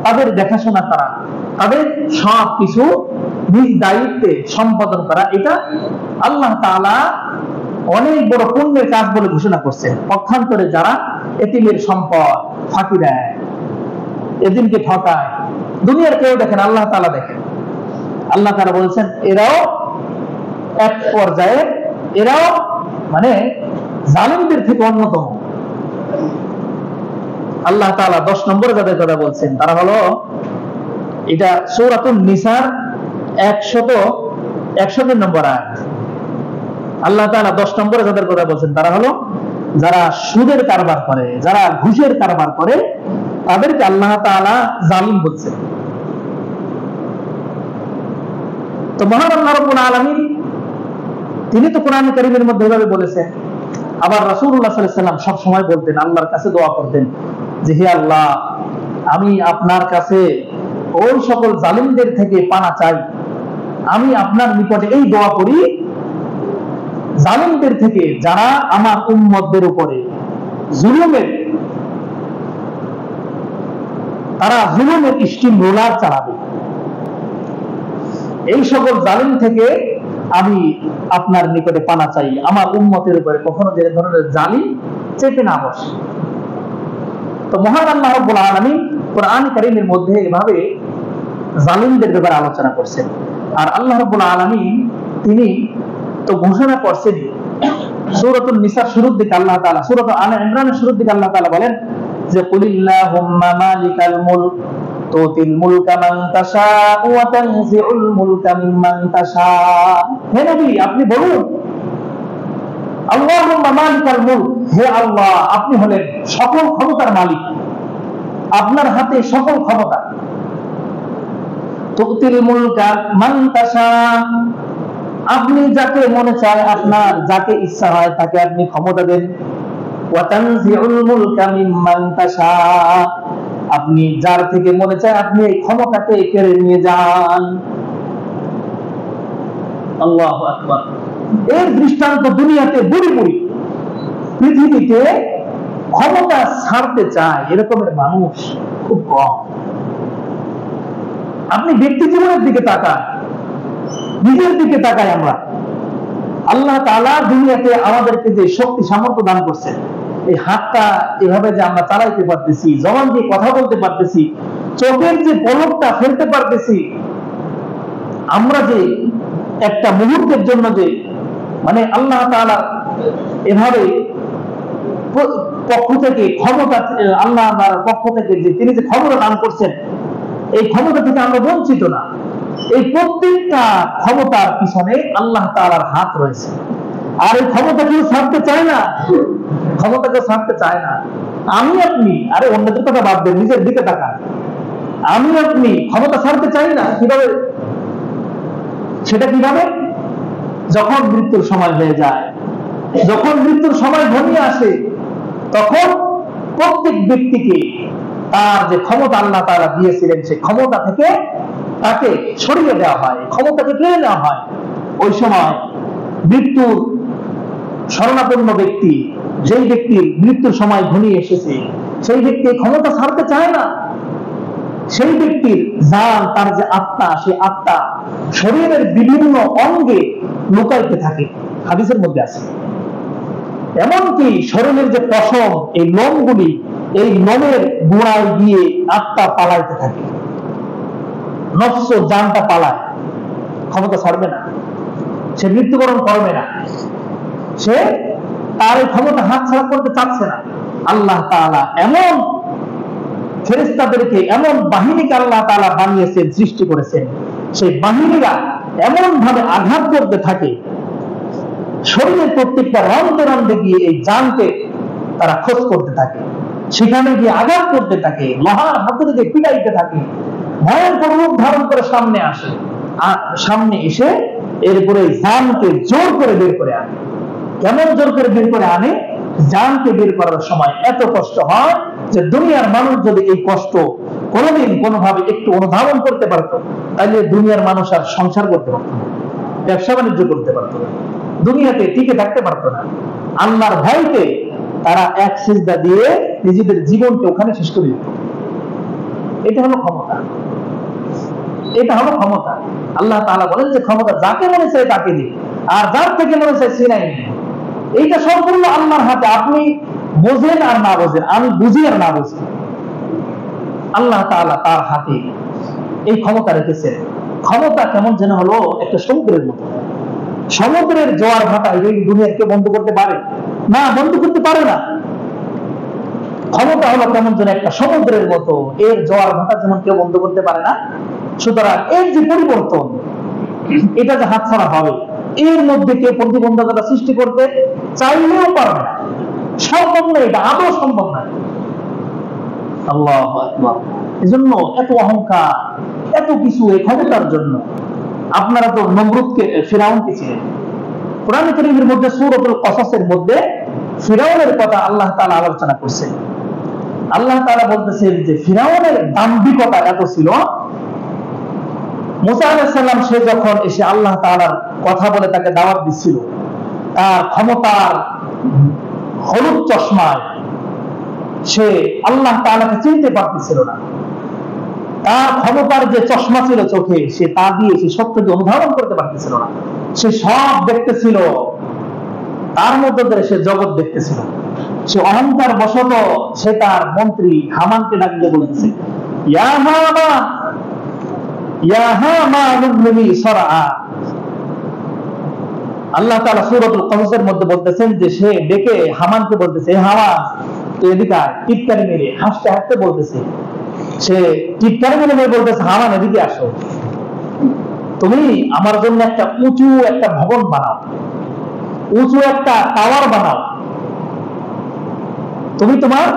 তাদের দেখাশোনা করা, তাদের সব কিছু নিজ দায়িত্বে সম্পাদন করা, এটা আল্লাহ তাআলা অনেক বড় পুণ্যের কাজ বলে ঘোষণা করছেন। পক্ষান্তরে যারা এতিমের সম্পদ ফাঁকি দেয়, এতিমকে ঠকায়, দুনিয়ার কেউ দেখেন, আল্লাহ তাআলা দেখেন। আল্লাহ তাআলা বলছেন এরাও এক পর্যায়ে, এরাও মানে জালিমদের থেকে অন্যতম। আল্লাহ তাআলা 10 নম্বরে যাদের কথা বলছেন তারা হলো, এটা সূরাতুন নিসার 100 নম্বর আয়াত। আল্লাহ তাআলা 10 নম্বরে যাদের কথা বলছেন তারা হলো যারা সুদের কারবার করে, যারা ঘুষের কারবার করে, তাদেরকে আল্লাহ তাআলা জালিম বলছেন। তো মহান আল্লাহ রাব্বুল আলামিন তিনি তো কোরআন কারীমের মধ্যে এভাবে বলেছেন আবার রাসূলুল্লাহ সাল্লাল্লাহু আলাইহি ওয়াসাল্লাম সব সময় বলতেন, আল্লাহর কাছে দোয়া করতেন যে হে আল্লাহ, আমি আপনার কাছে ওই সকল জালিমদের থেকে পানা চাই। আমি আপনার নিকটে এই দোয়া করি, জালিমদের থেকে, যারা আমার উম্মতদের উপরে তারা জুলুমের স্টিম রোলার চালাবে, এই সকল জালিম থেকে আমি আপনার নিকটে পানা চাই। আমার উম্মতের উপরে কখনো যে ধরনের জালিম চেপে না বসে। তো মহান আল্লাহ রাব্বুল আলামিন কোরআন কারীমের মধ্যে এভাবে জালিমদের ব্যাপারে আলোচনা করছেন। আর আল্লাহ রাব্বুল আলামিন তিনি তো ঘোষণা করছেন সূরাতুন নিসার শুরুর দিকে আল্লাহ তাআলা, সূরা আলে ইমরানের শুরুর দিকে আল্লাহ তাআলা বলেন যে কুলিল্লাহুম্মা মালিকাল মুলক তুতিল মুলকা মান তাশা ওয়া তানজিউল মুলকা মিম্মান তাশা। হে নবী, আপনি বলুন আল্লাহুম্মা মালিকাল মুলক, হে আল্লাহ, আপনি হলেন সকল ক্ষমতার মালিক, আপনার হাতে সকল ক্ষমতা। তুতিল মুলকা মান তাশা, আপনি যাকে মনে চায়, আপনার যাকে ইচ্ছা হয় তাকে আপনি ক্ষমতা দেন। ওয়া তানজিউল মুলকা মিম্মান তাশা, আপনি যার থেকে মনে চায় আপনি এই ক্ষমতাকে কেড়ে নিয়ে যান। আল্লাহু আকবার। এর দৃষ্টান্ত দুনিয়াতে বুড়ি বুড়ি, পৃথিবীতে ক্ষমতা ছাড়তে চায় এরকমের মানুষ খুব কম। আপনি ব্যক্তি জীবনের দিকে তাকান, নিজের দিকে তাকাই আমরা। আল্লাহ তাআলা দুনিয়াতে আমাদেরকে যে শক্তি সামর্থ্য দান করছেন, এই হাতটা এভাবে যে আমরা চালাইতে পারতেছি, জবান দিয়ে কথা বলতে পারতেছি, চোখের যে পলকটা ফেলতে পারতেছি, আমরা যে একটা মুহূর্তের জন্য যে মানে আল্লাহ তাআলা এভাবে পক্ষ থেকে ক্ষমতা, আল্লাহ পক্ষ থেকে যে তিনি যে ক্ষমতা দান করছেন, এই ক্ষমতা থেকে আমরা বঞ্চিত না। এই প্রত্যেকটা ক্ষমতার পিছনে আল্লাহ তাআলার হাত রয়েছে। আর এই ক্ষমতা কেউ ছাড়তে চায় না, ক্ষমতা কেউ ছাড়তে চায় না। আমি আপনি, আরে অন্যদের কথা বাদ দেন, নিজের দিকে তাকান। আমি আপনি ক্ষমতা ছাড়তে চাই না। কিভাবে? সেটা কিভাবে? যখন মৃত্যুর সময় হয়ে যায়, যখন মৃত্যুর সময় ঘনিয়ে আসে, তখন প্রত্যেক ব্যক্তিকে তার যে ক্ষমতা আল্লাহ তাআলা দিয়েছিলেন, সেই ক্ষমতা থেকে তাকে সরিয়ে দেওয়া হয়, ক্ষমতাকে কেড়ে নেওয়া হয়। ওই সময় মৃত্যুর শরণাপন্ন ব্যক্তি, যেই ব্যক্তির মৃত্যুর সময় ঘনিয়ে এসেছে, সেই ব্যক্তি ক্ষমতা ছাড়তে চায় না। সেই ব্যক্তির জান, তার যে আত্মা, সেই আত্মা শরীরের বিভিন্ন অঙ্গে লুকাইতে থাকে, হাদিসের মধ্যে আছে। এমনকি শরীরের যে পশম, এই লোমগুলি, এই লোমের গোড়ায় গিয়ে আত্মা পালাইতে থাকে, নফস জানটা পালায়। ক্ষমতা ছাড়বে না, সে মৃত্যুবরণ করবে না, সে তার এই ক্ষমতা হাতছাড়া করতে চাচ্ছে না। আল্লাহ তাআলা এমন ফেরেশতাদেরকে, এমন বাহিনীকে আল্লাহ তাআলা বানিয়েছেন, সৃষ্টি করেছেন, সেই বাহিনীরা এমন ভাবে আঘাত করতে থাকে, শরীরের প্রত্যেকটা রন্ধ্রে রন্ধ্রে গিয়ে এই জানকে তারা খোঁজ করতে থাকে, সেখানে গিয়ে আঘাত করতে থাকে, লোহার হাতুড়ি দিয়ে পিটাইতে থাকে, ভয়ঙ্কর রূপ ধারণ করে সামনে আসে। আর সামনে এসে এরপরে জানকে জোর করে বের করে আনে। কেমন জোর করে বের করে আনে? জানকে বের করার সময় এত কষ্ট হয় যে দুনিয়ার মানুষ যদি এই কষ্ট কোনোদিন কোনোভাবে একটু অনুধাবন করতে পারত, তাহলে দুনিয়ার মানুষ আর সংসার করতে পারত না, ব্যবসা বাণিজ্য করতে পারত না, দুনিয়াতে টিকে থাকতে পারত না। আল্লাহর ভয়তে তারা এক সিজদা দিয়ে নিজেদের জীবনকে ওখানে শেষ করে দিত। এটা হলো ক্ষমতা, এটা হলো ক্ষমতা। আল্লাহ তাআলা বলেন যে ক্ষমতা যাকে মনে চায় তাকে দিন, আর যার থেকে মনে চায় সিনাই নেই। এইটা সম্পূর্ণ আল্লাহর হাতে। আপনি বোঝেন আর না বোঝেন, আমি বুঝি আর না বুঝি, আল্লাহ তাআলা তার হাতে এই ক্ষমতা রেখেছেন। ক্ষমতা কেমন যেন হলো একটা সমুদ্রের মতো। সমুদ্রের জোয়ার ভাটা এই দুনিয়ার কেউ বন্ধ করতে পারে না, বন্ধ করতে পারে না। ক্ষমতা হলো কেমন যেন একটা সমুদ্রের মতো, এর জোয়ার ভাটা যেমন কেউ বন্ধ করতে পারে না। সুতরাং এর যে পরিবর্তন, এটা যে হাতছাড়া হবে, এর মধ্যে কেউ প্রতিবন্ধকতা সৃষ্টি করতে চাইলেও পারবে না, সম্ভব নয়, এটা আদৌ সম্ভব নয়। আল্লাহু আকবার। এজন্য এত অহংকার, এত কিছু এই ক্ষমতার জন্য। আপনারা তো নমরুদকে, ফিরাউনকে ছিলেন। কোরআন কারীমের মধ্যে সূরাতুল কসাসের মধ্যে ফিরাউনের কথা আল্লাহ তাআলা আলোচনা করছেন। আল্লাহ তাআলা বলতেছেন যে ফিরাউনের দাম্ভিকতা এত ছিল, মুসা আলাইহিস সালাম সে যখন এসে আল্লাহ তাআলার কথা বলে তাকে দাওয়াত দিচ্ছিল, তার ক্ষমতার হলুদ চশমায় সে আল্লাহ তাআলাকে চিনতে পারতেছিল না। তার ক্ষমতার যে চশমা ছিল চোখে, সে তা দিয়ে সে সত্যকে অনুধাবন করতে পারতেছিল না। সে সব দেখতেছিল, তার মধ্যে ধরে সে জগৎ দেখতেছিল। সে অহংকার বশত সে তার মন্ত্রী হামানকে ডাক দিয়ে বলতেছে, ইয়া হামান, ইয়া হামান ইবনি সরআ। আল্লাহ তাআলা সূরাতুল কসসের মধ্যে বলতেছেন যে সে ডেকে হামানকে বলতেছে, হামান তুই এদিকে আয়, টিটকারি মেরে হাসতে হাসতে বলতেছে, সে টিটকারি মেরে বলতেছে, হামান এদিকে আসো, তুমি আমার জন্য একটা উঁচু একটা ভবন বানাও, উঁচু একটা টাওয়ার বানাও, তুমি তোমার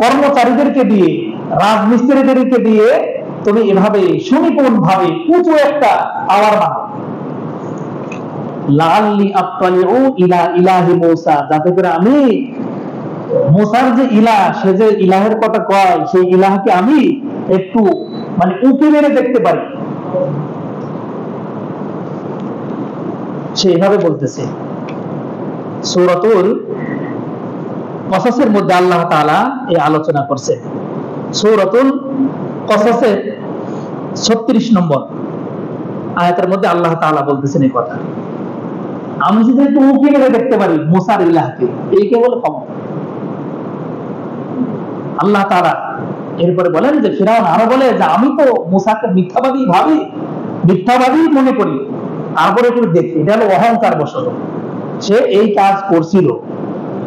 কর্মচারীদেরকে দিয়ে, রাজমিস্ত্রিদেরকে দিয়ে তুমি এভাবে সুনিপুণ ভাবে উঁচু একটা টাওয়ার বানাও, লাআল্লি আত্তালিউ ইলা ইলাহি মূসা, যাতে করে আমি মুসার যে ইলাহ, সে যে ইলাহের কথা কয়, সেই ইলাহকে আমি একটু মানে উঁকি মেরে দেখতে পারি। সে এভাবে বলতেছে। সূরাতুল কসসের মধ্যে আল্লাহ তাআলা এই আলোচনা করছে। সূরাতুল কসসের 36 নম্বর আয়াতের মধ্যে আল্লাহ তাআলা বলতেছেন এই কথা, আমি যদি একটু উঁকি মেরে দেখতে পারি মুসার ইলাহকে, এই কে বলে ক্ষমতা। আল্লাহ তাআলা এরপরে বলেন যে ফিরাউন আরো বলে যে আমি তো মুসাকে মিথ্যাবাদী ভাবি, মিথ্যাবাদী মনে করি, তারপরে একটু দেখি। এটা হলো অহংকার বশত সে এই কাজ করছিল।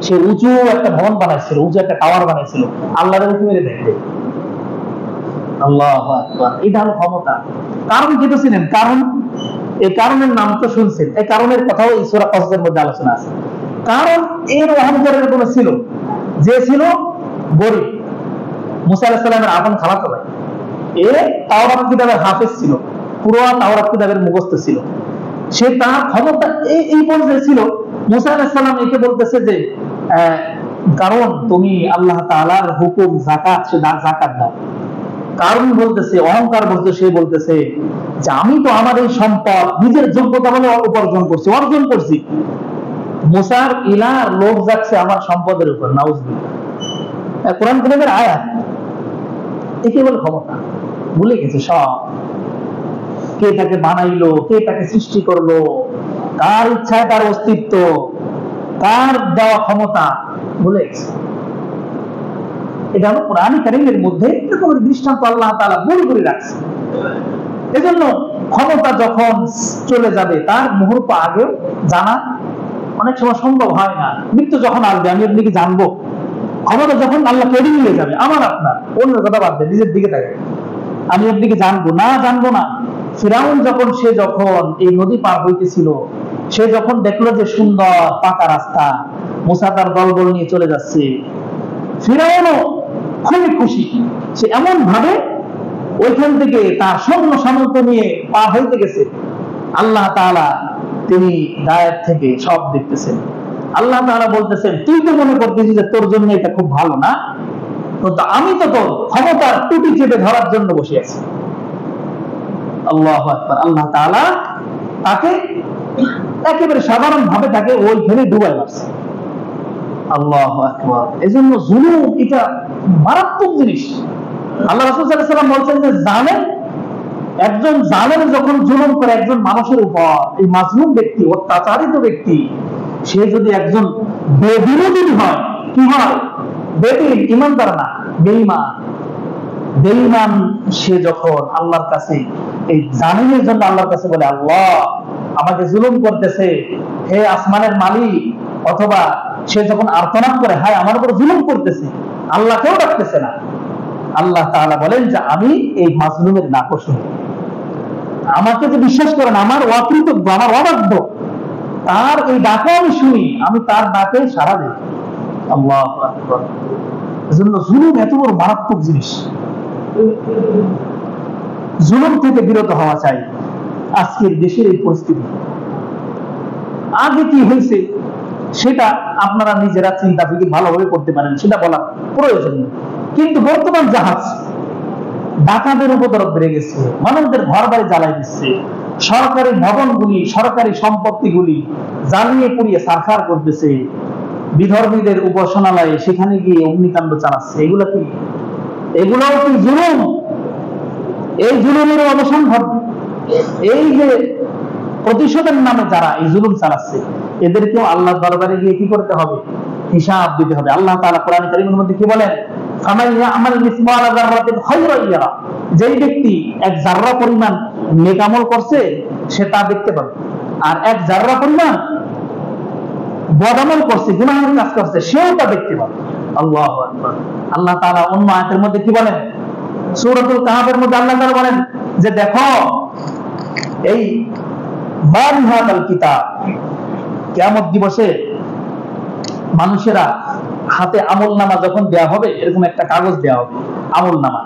সে উঁচু একটা ভবন বানাইছিল, উঁচু একটা টাওয়ার বানাইছিল, আল্লাহর উঁকি মেরে দেখবে। আল্লাহু আকবার, এটা হলো ক্ষমতা। কারণ কি তো ছিলেন, কারণ এই কারণের নাম তো শুনছেন, এই কারণের কথাও এই সূরা কসসের মধ্যে আলোচনা আছে। কারণ এর অহংকারের কোন ছিল, যে ছিল গরিব, মুসা আলাইহিস সালামের আপন খালাতো ভাই, এ তাওরাত কিতাবের হাফেজ ছিল, পুরো তাওরাত কিতাবের মুখস্থ ছিল। সে তার ক্ষমতা এই পর্যায়ে ছিল, মুসা আলাইহিস সালাম একে বলতেছে যে কারণ তুমি আল্লাহ তাআলার হুকুম যাকাত, সে যাকাত দাও। কারণ বলতেছে, অহংকার বলতে সে বলতেছে যে আমি তো আমার এই সম্পদ নিজের যোগ্যতা বলে উপার্জন করছি, অর্জন করছি। মুসার ইলার লোভ যাচ্ছে আমার সম্পদের উপর, নাউজুবিল্লাহ। কোরআন কারীমের আয়াত, একে বলে ক্ষমতা। ভুলে গেছে সব, কে তাকে বানাইলো, কে তাকে সৃষ্টি করলো, কার ইচ্ছায় তার অস্তিত্ব, কার দেওয়া ক্ষমতা ভুলে গেছে। এটা হলো কোরআন কারীমের মধ্যে এরকম দৃষ্টান্ত আল্লাহ তাআলা বলে করে রাখছে। এজন্য ক্ষমতা যখন চলে যাবে তার মুহূর্ত আগে জানা অনেক সময় সম্ভব হয় না। মৃত্যু যখন আসবে আমি আপনি কি জানবো? ক্ষমতা যখন আল্লাহ কেড়ে নিয়ে যাবে, আমার আপনার অন্যের কথা বাদ দেন, নিজের দিকে থাকে, আমি আপনি কি জানবো না? জানবো না। ফিরাউন যখন এই নদী পার হইতেছিল, সে যখন দেখলো যে সুন্দর পাকা রাস্তা, মুসা তার দলবল নিয়ে চলে যাচ্ছে, ফিরাউনও খুবই খুশি। সে এমন ভাবে ওইখান থেকে তার সৈন্য সামন্ত নিয়ে পার হইতে গেছে। আল্লাহ তাআলা তিনি গায়েব থেকে সব দেখতেছেন। আল্লাহ তাআলা বলতেছেন, তুই তো মনে করতেছিস যে তোর জন্য এটা খুব ভালো না, কিন্তু আমি তো তোর ক্ষমতার টুটি চেপে ধরার জন্য বসে আছি। আল্লাহু আকবার। আল্লাহ তাআলা তাকে একেবারে সাধারণ ভাবে তাকে ওইখানে ডুবাই মারছে। আল্লাহু আকবার। এজন্য জুলুম এটা মারাত্মক জিনিস। আল্লাহ রাসূল সাল্লাল্লাহু আলাইহি ওয়াসাল্লাম বলছেন যে একজন জালেম যখন জুলুম করে একজন মানুষের উপর, এই মাজলুম ব্যক্তি, অত্যাচারিত ব্যক্তি, সে যদি একজন বেবিরোধী হয়, কি হয়? বেঈমান, ইমানদার না, বেঈমান। বেঈমান সে যখন আল্লাহর কাছে এই জালিমের জন্য আল্লাহর কাছে বলে, আল্লাহ আমাকে জুলুম করতেছে, হে আসমানের মালিক, অথবা সে যখন আর্তনাদ করে, হায় আমার উপর জুলুম করতেছে, আল্লাহকেও ডাকতেছে না, আল্লাহ তাআলা বলেন যে আমি এই মাজলুমের ডাকও শুনি। আমাকে যে বিশ্বাস করেন, আমার অকৃতজ্ঞ, আমার অবাধ্য, তার এই ডাকও আমি শুনি, আমি তার ডাকে সাড়া দিই। আল্লাহু আকবার। এজন্য জুলুম এত বড় মারাত্মক জিনিস। জুলুম থেকে বিরত হওয়া চাই। আজকের দেশের এই পরিস্থিতি, আগে কি হয়েছে সেটা আপনারা নিজেরা চিন্তা ফিকির ভালোভাবে করতে পারেন, সেটা বলা প্রয়োজন নেই। কিন্তু বর্তমান জাহাজ ডাকাতের উপদ্রব বেড়ে গেছে, মানুষদের ঘর বাড়ি জ্বালাই দিচ্ছে, সরকারি ভবনগুলি, সরকারি সম্পত্তিগুলি জ্বালিয়ে পুড়িয়ে সারখার করতেছে, বিধর্মীদের উপাসনালয়ে সেখানে গিয়ে অগ্নিকাণ্ড চালাচ্ছে। এগুলো কি, এগুলোও কি জুলুম? এই জুলুমের অবসান ঘটবে। এই যে প্রতিশোধের নামে যারা এই জুলুম চালাচ্ছে, এদেরকেও আল্লাহর দরবারে গিয়ে কি করতে হবে? হিসাব দিতে হবে। আল্লাহ তাআলা কোরআন কারীমের মধ্যে কি বলেন? যেই ব্যক্তি এক জাররা পরিমাণ নেক আমল করছে সে তা দেখতে পাবে, আর এক জাররা পরিমাণ বদামল করছে, গুনাহের কাজ করছে, সেও তা দেখতে পাবে। আল্লাহু আকবার। আল্লাহ তাআলা অন্য আয়াতের মধ্যে কি বলেন? সূরাতুল কাহফের মধ্যে আল্লাহ তাআলা বলেন যে দেখো এই মানহাদাল কিতাব, কিয়ামত দিবসে মানুষেরা হাতে আমলনামা যখন দেয়া হবে, এরকম একটা কাগজ দেয়া হবে আমলনামা।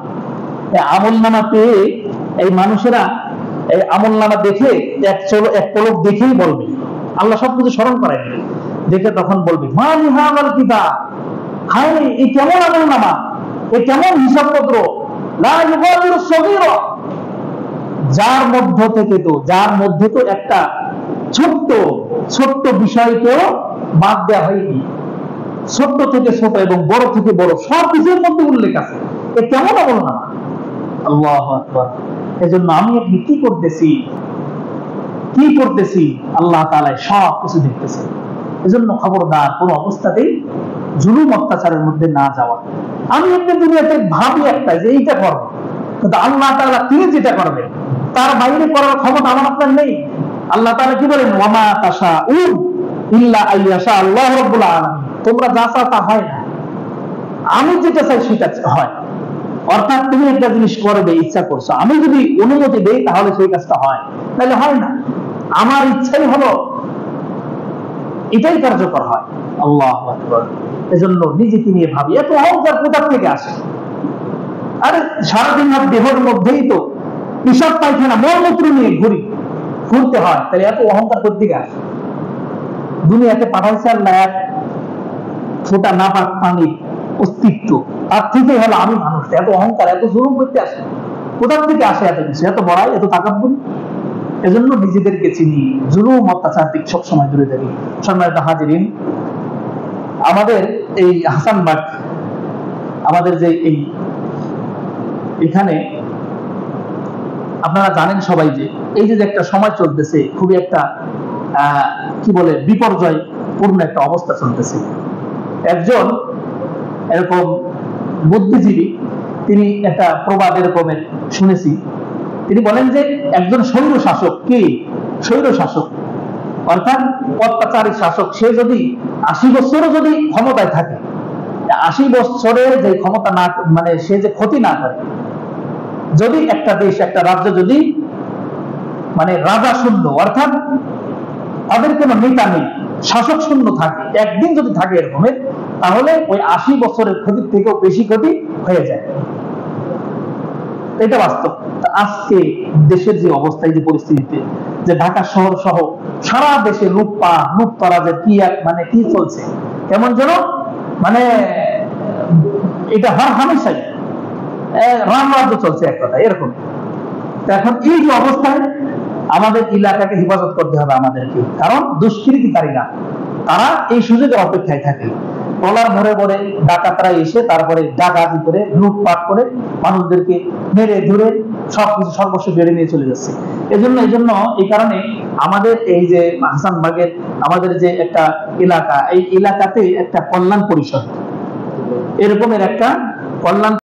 এই আমলনামা পেয়ে এই মানুষেরা এই আমলনামা দেখে এক পলক দেখেই বলবে, আল্লাহ সবকিছু স্মরণ করায় দেখে তখন বলবে মানহাদাল কিতাব, হায় এই কেমন আমলনামা, এই কেমন হিসাবপত্র, লা ইউগাদিরু সগীরা, যার মধ্যে তো একটা ছোট্ট বিষয়কেও বাদ দেওয়া হয়নি। ছোট্ট থেকে ছোট এবং বড় থেকে বড় সব কিছুর মধ্যে উল্লেখ আছে। এ কেমন আমলনামা! আল্লাহু আকবার। এজন্য আমি আপনি কি করতেছি আল্লাহ তাআলা সব কিছু দেখতেছেন। এজন্য খবরদার কোন অবস্থাতেই জুলুম অত্যাচারের মধ্যে না যাওয়া। আমি আপনি দুনিয়াতে ভাবি একটা যে এইটা করবো, কিন্তু আল্লাহ তাআলা তিনি যেটা করবেন তার বাইরে করার ক্ষমতা আমার আপনার নেই। আল্লাহ তাআলা কি বলেন? ওয়ামা তাশাউন ইল্লা আইয়াশা আল্লাহু রাব্বুল আলামিন। তোমরা যা চাও তা হয় না, আমি যেটা চাই সেটা হয়। অর্থাৎ তুমি একটা জিনিস করবে, ইচ্ছা করছো, আমি যদি অনুমতি দেই তাহলে সেই কাজটা হয়, তাহলে হয় না। আমার ইচ্ছাই হলো এটাই কার্যকর হয়। আল্লাহু আকবার। এজন্য নিজেকে নিয়ে ভাবি, এত অহংকার কোথা থেকে আসে? আরে সারাদিন দেহের মধ্যেই তো পেশাব পায়খানা মলমূত্র নিয়ে ঘুরতে হয়, তাহলে এত অহংকার কোথা থেকে আসে? দুনিয়াতে পাঠাইছে আল্লাহ এক ফোঁটা নাপাক পানির অস্তিত্ব, তার থেকে হলো আমি মানুষ। এত অহংকার, এত জুলুম করতে আসে কোথা থেকে আসে? এত কিছু, এত বড়াই, এত তাকাব্বুর। এজন্য নিজেদেরকে চিনি, জুলুম অত্যাচার থেকে সবসময় দূরে থাকি। সম্মানিত হাজিরিন, আমাদের এই হাসানবাগ, আমাদের যে এখানে আপনারা জানেন সবাই যে এই যে একটা সময় চলতেছে, খুবই একটা কি বলে বিপর্যয় পূর্ণ একটা অবস্থা চলতেছে। একজন এরকম বুদ্ধিজীবী, তিনি একটা প্রবাদ এরকমের শুনেছি, তিনি বলেন যে একজন স্বৈর শাসক, অর্থাৎ অত্যাচারী শাসক, সে যদি 80 বছরও যদি ক্ষমতায় থাকে, 80 বছরের যে ক্ষমতা না, মানে সে যে ক্ষতি না করে, যদি একটা দেশ, একটা রাজ্য যদি মানে রাজা শূন্য, অর্থাৎ তাদের কোনো নেতা নেই, শাসক শূন্য থাকে, একদিন যদি থাকে এরকমের, তাহলে ওই 80 বছরের ক্ষতির থেকেও বেশি ক্ষতি হয়ে যায়। এটা বাস্তব। আজকে দেশের যে অবস্থা, যে পরিস্থিতিতে, যে ঢাকা শহর সহ সারা দেশে লুটতরাজের কি চলছে, কেমন যেন মানে এটা হামেশাই রামরাজ্য চলছে এক কথা এরকম। এখন এই যে অবস্থায় আমাদের এলাকাকে হেফাজত করতে হবে আমাদেরকে, কারণ দুষ্কৃতিকারীরা তারা এই সুযোগের অপেক্ষায় থাকে। ট্রলার ভরে ডাকাতরা এসে তারপরে ডাকাতি করে, লুটপাট করে মানুষদেরকে মেরে ধরে সবকিছু সর্বস্ব বেড়ে নিয়ে চলে যাচ্ছে। এজন্য এই কারণে আমাদের এই যে হাসানবাগের আমাদের যে একটা এলাকা, এই এলাকাতে একটা কল্যাণ পরিষদ, এরকমের একটা কল্যাণ